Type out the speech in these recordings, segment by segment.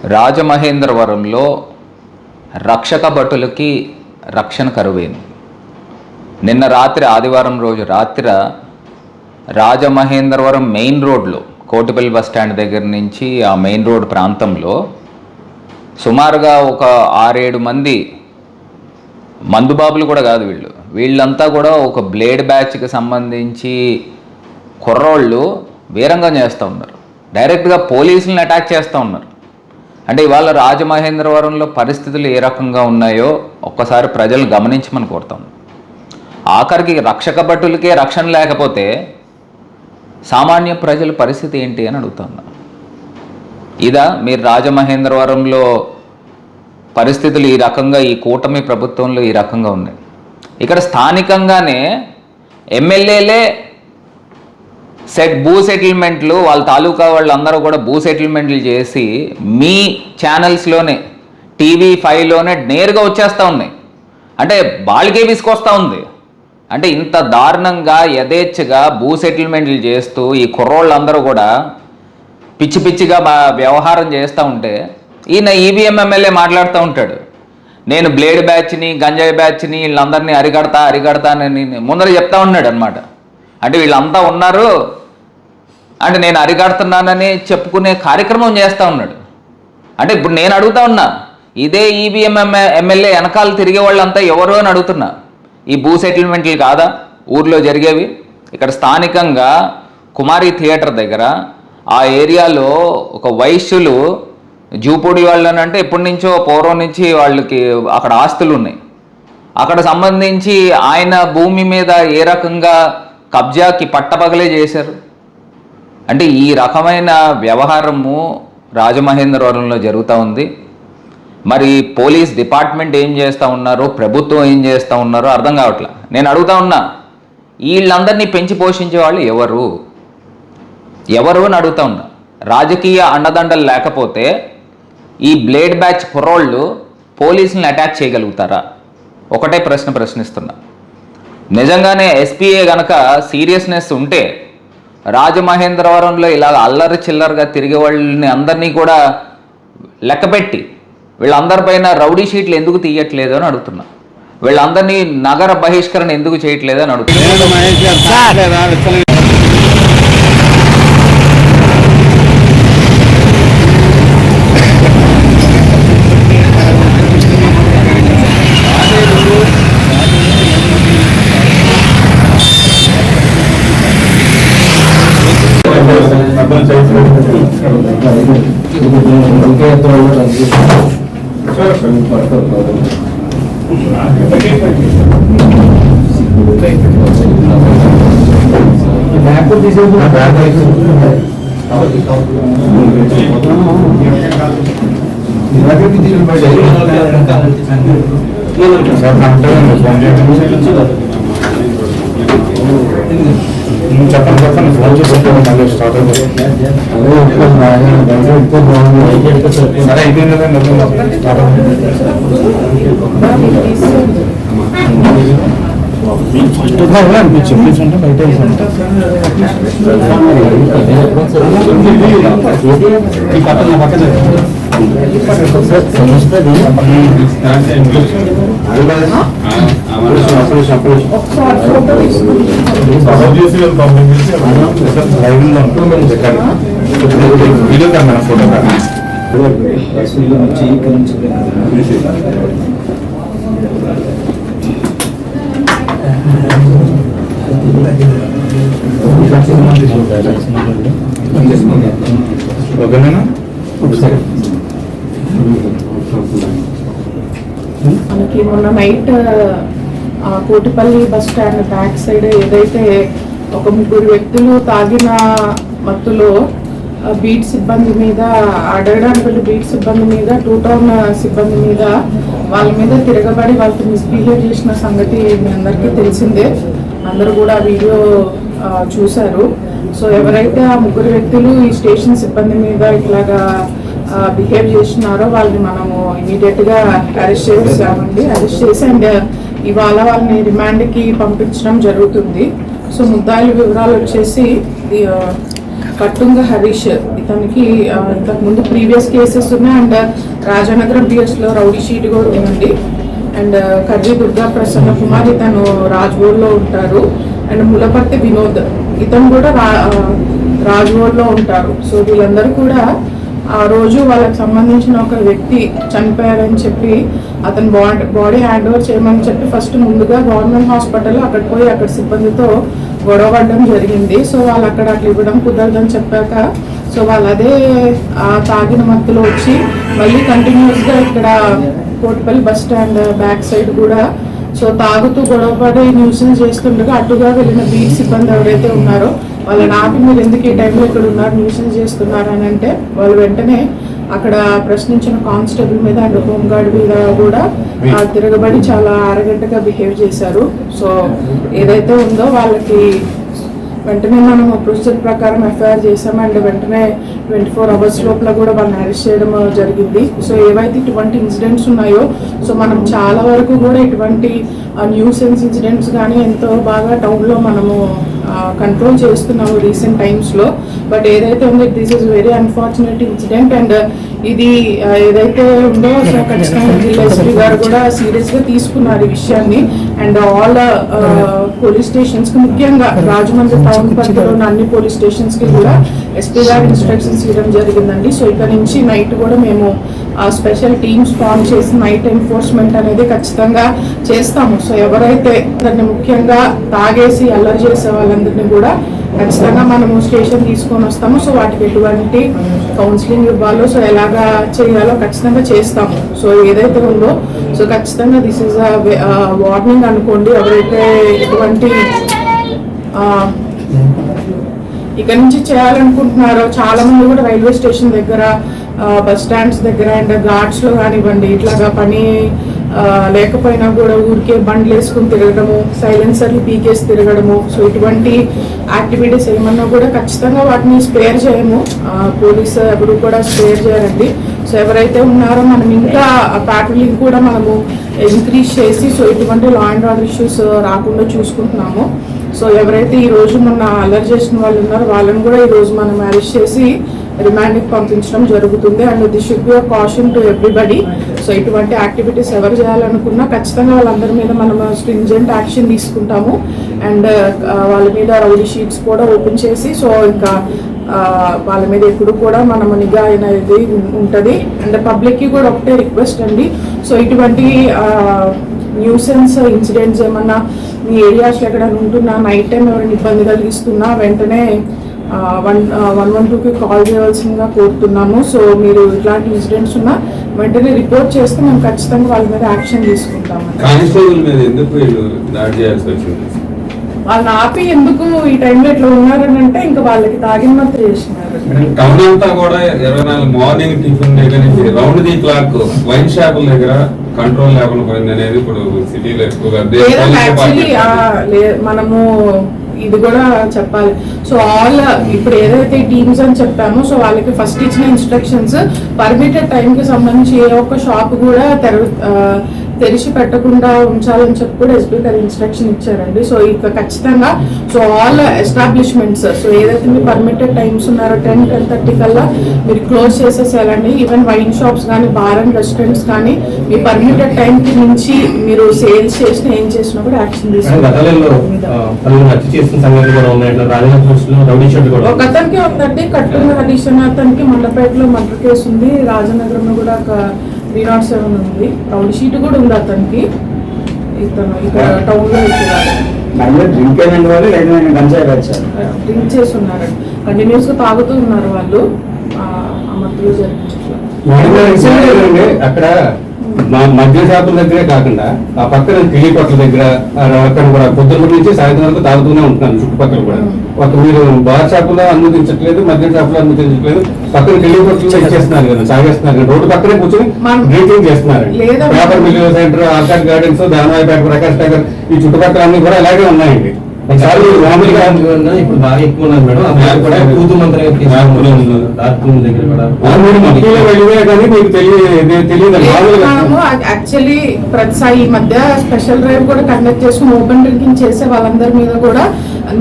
రాజమహేంద్రవరంలో రక్షక భటులకి రక్షణ కరువైంది. నిన్న రాత్రి ఆదివారం రోజు రాత్రి రాజమహేంద్రవరం మెయిన్ రోడ్లో కోటిపల్లి బస్ స్టాండ్ దగ్గర నుంచి ఆ మెయిన్ రోడ్ ప్రాంతంలో సుమారుగా ఒక 6-7 మంది, మందుబాబులు కూడా కాదు వీళ్ళంతా కూడా ఒక బ్లేడ్ బ్యాచ్కి సంబంధించి కుర్రోళ్ళు వీరంగం చేస్తూ ఉన్నారు. డైరెక్ట్గా పోలీసులను అటాక్ చేస్తూ ఉన్నారు. అంటే ఇవాళ రాజమహేంద్రవరంలో పరిస్థితులు ఏ రకంగా ఉన్నాయో ఒక్కసారి ప్రజలు గమనించమని కోరుతాం. ఆఖరికి రక్షక భటులకే రక్షణ లేకపోతే సామాన్య ప్రజల పరిస్థితి ఏంటి అని అడుగుతున్నా. ఇదా మీరు రాజమహేంద్రవరంలో పరిస్థితులు ఈ రకంగా, ఈ కూటమి ప్రభుత్వంలో ఈ రకంగా ఉన్నాయి. ఇక్కడ స్థానికంగానే ఎమ్మెల్యేలే భూ సెటిల్మెంట్లు, వాళ్ళ తాలూకా వాళ్ళందరూ కూడా భూ సెటిల్మెంట్లు చేసి మీ ఛానల్స్లోనే TV5లోనే నేరుగా వచ్చేస్తూ ఉన్నాయి. అంటే వాళ్ళకే విసుకొస్తూ ఉంది. అంటే ఇంత దారుణంగా యథేచ్ఛగా భూ సెటిల్మెంట్లు చేస్తూ ఈ కుర్రోళ్ళందరూ కూడా పిచ్చి పిచ్చిగా వ్యవహారం చేస్తూ ఉంటే ఈయన ఈవీఎం ఎమ్మెల్యే మాట్లాడుతూ ఉంటాడు, నేను బ్లేడ్ బ్యాచ్ని, గంజాయి బ్యాచ్ని వీళ్ళందరినీ అరికడతానని ముందర చెప్తా ఉన్నాడు అనమాట. అంటే వీళ్ళంతా ఉన్నారు అంటే నేను అరికడుతున్నానని చెప్పుకునే కార్యక్రమం చేస్తూ ఉన్నాడు. అంటే ఇప్పుడు నేను అడుగుతా ఉన్నా, ఇదే ఈవీఎం ఎమ్మెల్యే వెనకాల తిరిగే వాళ్ళంతా ఎవరు అని అడుగుతున్నా. ఈ భూ సెటిల్మెంట్లు కాదా ఊర్లో జరిగేవి? ఇక్కడ స్థానికంగా కుమారి థియేటర్ దగ్గర ఆ ఏరియాలో ఒక వైశ్యులు జూపూడి వాళ్ళని, అంటే ఎప్పటి నుంచో పూర్వం నుంచి వాళ్ళకి అక్కడ ఆస్తులు ఉన్నాయి. అక్కడ సంబంధించి ఆయన భూమి మీద ఏ రకంగా కబ్జాకి పట్టపగలే చేశారు. అంటే ఈ రకమైన వ్యవహారము రాజమహేంద్రవరంలో జరుగుతూ ఉంది. మరి పోలీస్ డిపార్ట్మెంట్ ఏం చేస్తూ ఉన్నారో, ప్రభుత్వం ఏం చేస్తూ ఉన్నారో అర్థం కావట్లే. నేను అడుగుతా ఉన్నా, వీళ్ళందరినీ పెంచి పోషించే వాళ్ళు ఎవరు అని అడుగుతా ఉన్నా. రాజకీయ అండదండలు లేకపోతే ఈ బ్లేడ్ బ్యాచ్ కుర్రోళ్ళు పోలీసులను అటాక్ చేయగలుగుతారా? ఒకటే ప్రశ్నిస్తున్నా. నిజంగానే ఎస్పీఏ గనక సీరియస్నెస్ ఉంటే రాజమహేంద్రవరంలో ఇలా అల్లరి చిల్లరగా తిరిగే వాళ్ళని అందరినీ కూడా లెక్కపెట్టి వీళ్ళందరిపైన రౌడీ షీట్లు ఎందుకు తీయట్లేదు అని అడుగుతున్నా. వీళ్ళందరినీ నగర బహిష్కరణ ఎందుకు చేయట్లేదు అని అడుగుతున్నా. చెప్పండి ఫోన్ చేసుకుంటే మళ్ళీ స్టార్ట్ అవుతుంది. సరే అయిపోయింది కదండి, స్టార్ట్ అవుతుంది. మీరు చెప్పించంటే బయట ఈ పక్కన పక్కన వీడియో కెమెరా ఫోటో ఓకేనా? మనకి మొన్న night Kotipalli bus stand back side ఏదైతే ఒక 3 వ్యక్తులు తాగిన మత్తులో బీట్ సిబ్బంది మీద, అడగడానికి వెళ్ళి బీట్ సిబ్బంది మీద, 2 టౌన్ సిబ్బంది మీద, వాళ్ళ మీద తిరగబడి వాళ్ళకి మిస్బిహేవ్ చేసిన సంగతి మీ అందరికీ తెలిసిందే. అందరూ కూడా వీడియో చూశారు. సో ఎవరైతే ఆ 3 వ్యక్తులు ఈ స్టేషన్ సిబ్బంది మీద ఇట్లాగా బిహేవ్ చేస్తున్నారో వాళ్ళని మనము ఇమీడియట్గా అరెస్ట్ చేసామండి. అరెస్ట్ చేసి అండ్ ఇవాళ వాళ్ళని రిమాండ్కి పంపించడం జరుగుతుంది. సో ముద్దాయిల వివరాలు వచ్చేసి కట్టుంగ హరీష్, ఇతనికి ఇంతకుముందు ప్రీవియస్ కేసెస్ ఉన్నాయి అండ్ రాజానగరం పిఎస్లో రౌడీ షీట్ కూడా ఉందండి. అండ్ కర్రీ దుర్గా ప్రసన్న కుమార్, ఇతను రాజ్గోడ్లో ఉంటారు. అండ్ ములపర్తి వినోద్, ఇతను కూడా రాజ్గోడ్లో ఉంటారు. సో వీళ్ళందరూ కూడా ఆ రోజు వాళ్ళకి సంబంధించిన ఒక వ్యక్తి చనిపోయారని చెప్పి అతను బాడీ హ్యాండ్ ఓవర్ చేయమని చెప్పి ఫస్ట్ ముందుగా గవర్నమెంట్ హాస్పిటల్ అక్కడ పోయి అక్కడ సిబ్బందితో గొడవపడడం జరిగింది. సో వాళ్ళు అక్కడ అట్లా ఇవ్వడం కుదరదని చెప్పాక సో వాళ్ళు అదే తాగిన మత్తులో వచ్చి మళ్ళీ కంటిన్యూస్గా ఇక్కడ Kotipalli bus stand back side కూడా సో తాగుతూ గొడవపడి న్యూసెన్స్ చేస్తుండగా అటుగా వెళ్ళిన బీట్ సిబ్బంది ఎవరైతే ఉన్నారో వాళ్ళని ఆపి మీరు ఎందుకు ఈ టైంలో ఇక్కడ ఉన్నారు, న్యూసెన్స్ చేస్తున్నారు అని అంటే వాళ్ళు వెంటనే అక్కడ ప్రశ్నించిన కానిస్టేబుల్ మీద అండ్ హోంగార్డ్ మీద కూడా తిరగబడి చాలా అరగంటగా బిహేవ్ చేశారు. సో ఏదైతే ఉందో వాళ్ళకి వెంటనే మనం ప్రొసీజర్ ప్రకారం ఎఫ్ఐఆర్ చేసాం అండ్ వెంటనే 24 hours లోపల కూడా వాళ్ళని అరెస్ట్ చేయడం జరిగింది. సో ఏవైతే ఇటువంటి ఇన్సిడెంట్స్ ఉన్నాయో సో మనం చాలా వరకు కూడా ఇటువంటి న్యూసెన్స్ ఇన్సిడెంట్స్ కానీ ఎంతో బాగా టౌన్లో మనము కంట్రోల్ చేస్తున్నాము రీసెంట్ టైమ్స్లో. బట్ ఏదైతే ఉందో this is very unfortunate incident and ఇది ఏదైతే ఉందో సో ఖచ్చితంగా జిల్లా ఎస్పీ గారు కూడా సీరియస్గా తీసుకున్నారు ఈ విషయాన్ని. అండ్ ఆల్ పోలీస్ స్టేషన్స్కి, ముఖ్యంగా రాజమండ్రి టౌన్ పరిధిలో ఉన్న అన్ని పోలీస్ స్టేషన్స్కి కూడా ఎస్పీ గారు ఇన్స్ట్రక్షన్స్ ఇవ్వడం జరిగిందండి. సో ఇక్కడ నుంచి నైట్ కూడా మేము స్పెషల్ టీమ్స్ ఫామ్ చేసి నైట్ ఎన్ఫోర్స్మెంట్ అనేది ఖచ్చితంగా చేస్తాము. సో ఎవరైతే దాన్ని ముఖ్యంగా తాగేసి అల్లరి చేసే వాళ్ళందరినీ కూడా ఖచ్చితంగా మనము స్టేషన్ తీసుకొని వస్తాము. సో వాటికి ఎటువంటి కౌన్సిలింగ్ ఇవ్వాలో సో ఎలాగా చేయాలో ఖచ్చితంగా చేస్తాము. సో ఏదైతే ఉందో సో ఖచ్చితంగా దిస్ ఈజ్ వార్నింగ్ అనుకోండి. ఎవరైతే ఇటువంటి ఇక్కడ నుంచి చేయాలనుకుంటున్నారో చాలా మంది కూడా రైల్వే స్టేషన్ దగ్గర, బస్ స్టాండ్స్ దగ్గర అండ్ ఘాట్స్లో కానివ్వండి ఇట్లాగా పని లేకపోయినా కూడా ఊరికే బండ్లు వేసుకుని తిరగడము, సైలెన్సర్లు పీకేసి తిరగడము, సో ఇటువంటి యాక్టివిటీస్ ఏమన్నా కూడా ఖచ్చితంగా వాటిని స్పేర్ చేయము. పోలీసు ఎవరు కూడా స్పేర్ చేయరండి. సో ఎవరైతే ఉన్నారో మనం ఇంకా ప్యాట్రోలింగ్ కూడా మనము ఇంక్రీజ్ చేసి సో ఇటువంటి లా అండ్ ఆర్డర్ ఇష్యూస్ రాకుండా చూసుకుంటున్నాము. సో ఎవరైతే ఈ రోజు మొన్న అలర్ట్ చేసిన వాళ్ళు ఉన్నారో వాళ్ళని కూడా ఈ రోజు మనం అరెస్ట్ చేసి రిమాండ్కి పంపించడం జరుగుతుంది. And this should be a caution to everybody. So ఇటువంటి యాక్టివిటీస్ ఎవరు చేయాలనుకున్నా ఖచ్చితంగా వాళ్ళందరి మీద మనం స్ట్రింజెంట్ యాక్షన్ తీసుకుంటాము. అండ్ వాళ్ళ మీద రౌడీ షీట్స్ కూడా ఓపెన్ చేసి సో ఇంకా వాళ్ళ మీద ఎప్పుడు కూడా మనము నిఘా అనేది ఉంటుంది. అండ్ పబ్లిక్కి కూడా ఒకటే రిక్వెస్ట్ అండి, సో ఇటువంటి న్యూసెన్స్ ఇన్సిడెంట్స్ ఏమన్నా మీ ఏరియాస్లో ఎక్కడైనా ఉంటున్నా, నైట్ టైం ఎవరైనా ఇబ్బంది కలిగిస్తున్నా వెంటనే 112కి కాల్ చేయవలసిందిగా కోరుతున్నాము. సో మీరు ఇట్లాంటి ఇన్సిడెంట్స్ ఉన్నా వెంటనే రిపోర్ట్ చేస్తే మేము ఖచ్చితంగా వాళ్ళ మీద యాక్షన్ తీసుకుంటాము. వాళ్ళని ఆపి ఎందుకు ఈ టైంలో ఇట్లా ఉన్నారని అంటే ఇంకా వాళ్ళకి తాగిన మాత్రం చేసినారు. టౌన్ అంతా కూడా 24 మార్నింగ్ టిఫిన్ దగ్గర నుంచి రౌండ్ ది క్లాక్ వైన్ షాపుల దగ్గర కంట్రోల్ లేకుండా పోయింది అనేది ఇప్పుడు సిటీలో ఎక్కువగా మనము ఇది కూడా చెప్పాలి. సో ఆల్ ఇప్పుడు ఏదైతే టీమ్స్ అని చెప్పామో సో వాళ్ళకి ఫస్ట్ ఇచ్చిన ఇన్స్ట్రక్షన్స్ పర్మిటెడ్ టైంకి సంబంధించి ఏ ఒక్క షాప్ కూడా తెరిచి పెట్టకుండా ఉంచాలని చెప్పి కూడా ఎస్పీ గారు ఇన్స్ట్రక్షన్ ఇచ్చారండి. సో ఇక ఖచ్చితంగా సో ఆల్ ఎస్టాబ్లిష్మెంట్స్ సో ఏదైతే మీరు పర్మిటెడ్ టైమ్స్ ఉన్నారో 10-10:30 కల్లా మీరు క్లోజ్ చేసేసేయాలండి. ఈవెన్ వైన్ షాప్స్ కానీ బార్ అండ్ రెస్టారెంట్స్ కానీ మీ పర్మిటెడ్ టైంకి మించి మీరు సేల్స్ చేసినా ఏం చేసినా కూడా యాక్షన్ తీసుకుంటారు. ఒక అతనికి ఉందండి కట్టున్న హరీష్ అనే అతనికి మండపేటలో మర్డర్ కేసు ఉంది, రాజనగరంలో కూడా ఒక 307 ఉంది, రౌడీ షీట్ కూడా ఉంది అతనికి. ఇతను ఇక్కడ టౌన్ లో డ్రింక్ చేసి ఉన్నారు, కంటిన్యూస్ గా తాగుతూ ఉన్నారు వాళ్ళు. ఆ మధ్యలో అక్కడ మద్య షాపుల దగ్గరే కాకుండా ఆ పక్కన కిళ్ళి కొట్ల దగ్గర అక్కడ కూడా పొద్దున్న నుంచి సాయంత్రం వరకు తాగుతూనే ఉంటున్నాను. చుట్టుపక్కల కూడా ఒక మీరు బార్ షాపులో అనుమతించట్లేదు, మద్య షాపులో అనుమతించట్లేదు, పక్కన కిళ్ళి కొట్లు ఇచ్చేస్తున్నారు కదా, సాగేస్తున్నారు కదా, రోడ్డు పక్కనే కూర్చొని డ్రింకింగ్ చేస్తున్నారు. Paper mill centre, Arcade Gardens, Danavaipeta, Prakash Nagar ఈ చుట్టుపక్కల అన్ని కూడా ఇలాగే ఉన్నాయండి. మామూలుగా ఇప్పుడు బాగా ఎక్కువ ఉన్నది మేడం. యాక్చువల్లీ ప్రతిసారి ఈ మధ్య స్పెషల్ డ్రైవ్ కూడా కండక్ట్ చేసుకుని ఓపెన్ డ్రింకింగ్ చేసే వాళ్ళందరి మీద కూడా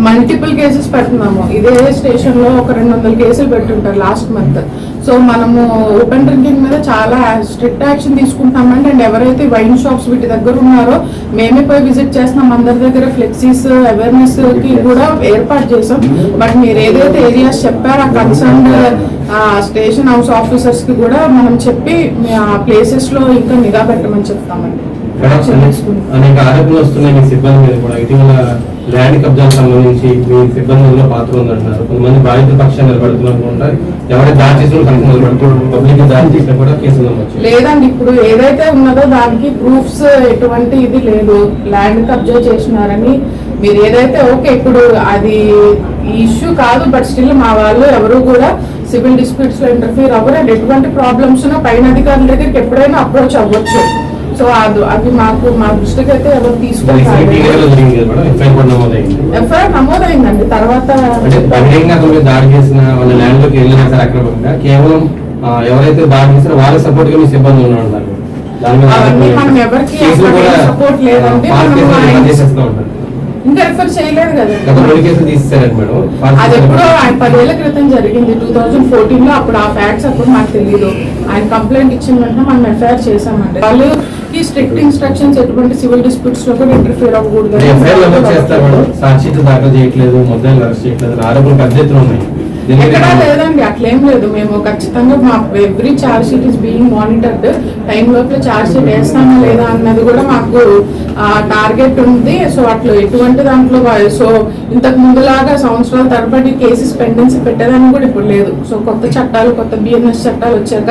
మల్టిపుల్ కేసెస్ పెడుతున్నాము. ఇదే స్టేషన్ లో ఒక 200 కేసులు పెట్టుంటారు లాస్ట్ మంత్. సో మనము ఓపెన్ డ్రింకింగ్ మీద చాలా స్ట్రిక్ట్ యాక్షన్ తీసుకుంటామండి. అండ్ ఎవరైతే వైన్ షాప్స్ వీటి దగ్గర ఉన్నారో మేమే పోయి విజిట్ చేస్తున్నాం. అందరి దగ్గర ఫ్లెక్సీస్ అవేర్నెస్ కి కూడా ఏర్పాటు చేసాం. బట్ మీరు ఏదైతే ఏరియాస్ చెప్పారో ఆ కన్సర్న్ స్టేషన్ హౌస్ ఆఫీసర్స్ కి కూడా మనం చెప్పి ఆ ప్లేసెస్ లో ఇంకా నిఘా పెట్టమని చెప్తామండి. అనేక ఆరోపణలు వస్తున్నాయి మీ సిబ్బంది మీద కూడా. ఇటీవల ల్యాండ్ కబ్జాలకు సంబంధించి మీ సిబ్బందిలో పాత్ర ఉందంటున్నారు. కొంతమంది బాధితుల పక్షాన్ని నిలబడుతున్నారు. ఎవరైతే దాడి చేసిన పబ్లిక్ దాడి చేసినా కూడా కేసులు నమోదు లేదండి. ఇప్పుడు ఏదైతే ఉన్నదో దానికి ప్రూఫ్స్ ఎటువంటి ఇది లేదు. ల్యాండ్ కబ్జా చేసినారని మీరు ఏదైతే ఓకే, ఇప్పుడు అది ఇష్యూ కాదు. బట్ స్టిల్ మా వాళ్ళు ఎవరు కూడా సివిల్ డిస్ప్యూట్స్ లో ఇంటర్ఫీర్ అవ్వరు. అండ్ ఎటువంటి ప్రాబ్లమ్స్ పైన అధికారుల దగ్గరికి ఎప్పుడైనా అప్రోచ్ అవ్వచ్చు. సో అది మా దృష్టికి అయితే ఎవరు తీసుకుంటారు. ఎఫ్ఐఆర్ నమోదైందండి. తర్వాత దాడి చేసిన వాళ్ళ ల్యాండ్ లోకి వెళ్ళినా సరే అక్రమంగా కేవలం ఎవరైతే దాడి చేసిన వాళ్ళ సపోర్ట్ గా మీ సిబ్బంది ఉన్నారు. అవన్నీ మనం ఎవరికి సపోర్ట్ లేదండి. ఇంకా రిఫర్ చేయలేదు కదా. అది ఎప్పుడో ఆయన 10 ఏళ్ల క్రితం జరిగింది, 2014 లో. అప్పుడు ఆ ఫ్యాక్ట్స్ అప్పుడు మాకు తెలియదు. ఆయన కంప్లైంట్ ఇచ్చిన వెంటనే మనం ఎఫ్ఐఆర్ చేసామండి. వాళ్ళకి స్ట్రిక్ట్ ఇన్స్ట్రక్షన్స్ ఎటువంటి సివిల్ డిస్ప్యూట్స్ లో కూడా ఇంటర్ఫియర్ అవ్వకూడదు. సాక్షిత దాఖలు చేయట్లేదు, మొత్తం అరెస్ట్ చేయట్లేదు, ఆరోపణలు పెద్ద ఎత్తున ఉన్నాయి. ఎక్కడా లేదండి, అట్లేం లేదు. మేము ఖచ్చితంగా మా every charge sheet is being monitored. Time లోపల ఛార్జ్ షీట్ వేస్తామా లేదా అన్నది కూడా మాకు టార్గెట్ ఉంది. సో అట్లా ఎటువంటి దాంట్లో సో ఇంతకు ముందులాగా సంవత్సరాల తరబడి కేసెస్ పెండెన్సీ పెట్టేదాన్ని కూడా ఇప్పుడు లేదు. సో కొత్త చట్టాలు, కొత్త బిఎన్ఎస్ చట్టాలు వచ్చాక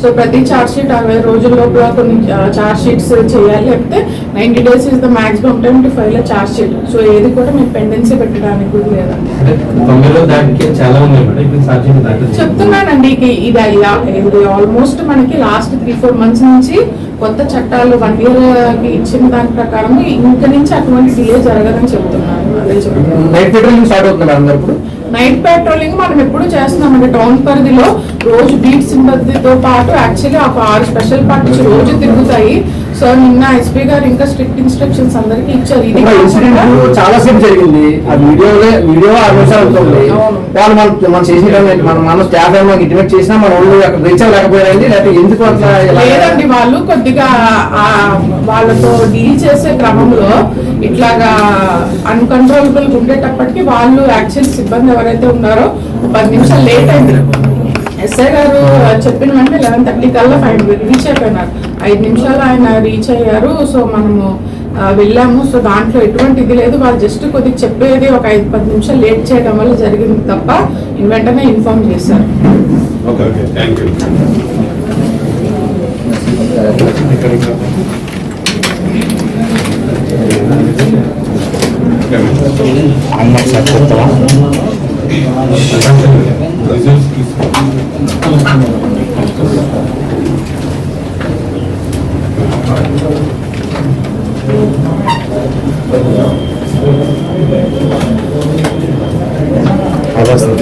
సో ప్రతి ఛార్జ్ షీట్ 60 రోజుల లోపల కొన్ని ఛార్జ్ షీట్స్ చేయాలి. లేకపోతే 90 days is the maximum time to file charge sheet. So ఏది కూడా మీకు పెండెన్సీ పెట్టడానికి కూడా లేదండి. చెప్తున్నానండి, ఇది ఆల్మోస్ట్ మనకి లాస్ట్ 3-4 months నుంచి కొత్త చట్టాలు 1 year కి ఇచ్చిన దాని ప్రకారం ఇంకా నుంచి అటువంటి డిలే జరగదని చెప్తున్నాను. అదే చెప్తున్నాను. నైట్ పెట్రోలింగ్ మనం ఎప్పుడు చేస్తున్నామండి. టౌన్ పరిధిలో రోజు బీట్ సిబ్బందితో పాటు యాక్చువల్లీ ఒక 6 స్పెషల్ పార్టీస్ రోజు తిరుగుతాయి. సో నిన్న ఎస్పీ గారు ఇంకా స్ట్రిక్ట్ ఇన్స్ట్రక్షన్స్ అందరికి ఇచ్చారు. ఇది చాలా సేపు జరిగింది. ఆ వీడియో 6 నిమిషాలు అవుతుంది. వాళ్ళు మనం చేసిన మన స్టాఫ్ ఏమో ఇంటిమేట్ చేసినా మన వాళ్ళు అక్కడ రీచ్ అవ్వలేకపోయారండి. లేకపోతే ఎందుకు అట్లా లేదండి, వాళ్ళు కొద్దిగా వాళ్ళతో డీల్ చేసే క్రమంలో ఇట్లాగా అన్కంట్రోలబుల్ ఉండేటప్పటికి వాళ్ళు యాక్చువల్ సిబ్బంది ఎవరైతే ఉన్నారో 10 నిమిషాలు లేట్ అయింది. ఎస్ఐ గారు చెప్పిన వెంటనే 11:30 కల్లా రీచ్ అయిపోయినారు. 5 నిమిషాలు ఆయన రీచ్ అయ్యారు. సో మనము వెళ్ళాము. సో దాంట్లో ఎటువంటి ఇది లేదు. వాళ్ళు జస్ట్ కొద్దిగా చెప్పేది ఒక 5-10 నిమిషాలు లేట్ చేయడం వల్ల జరిగింది తప్ప వెంటనే ఇన్ఫార్మ్ చేశారు. అవసరం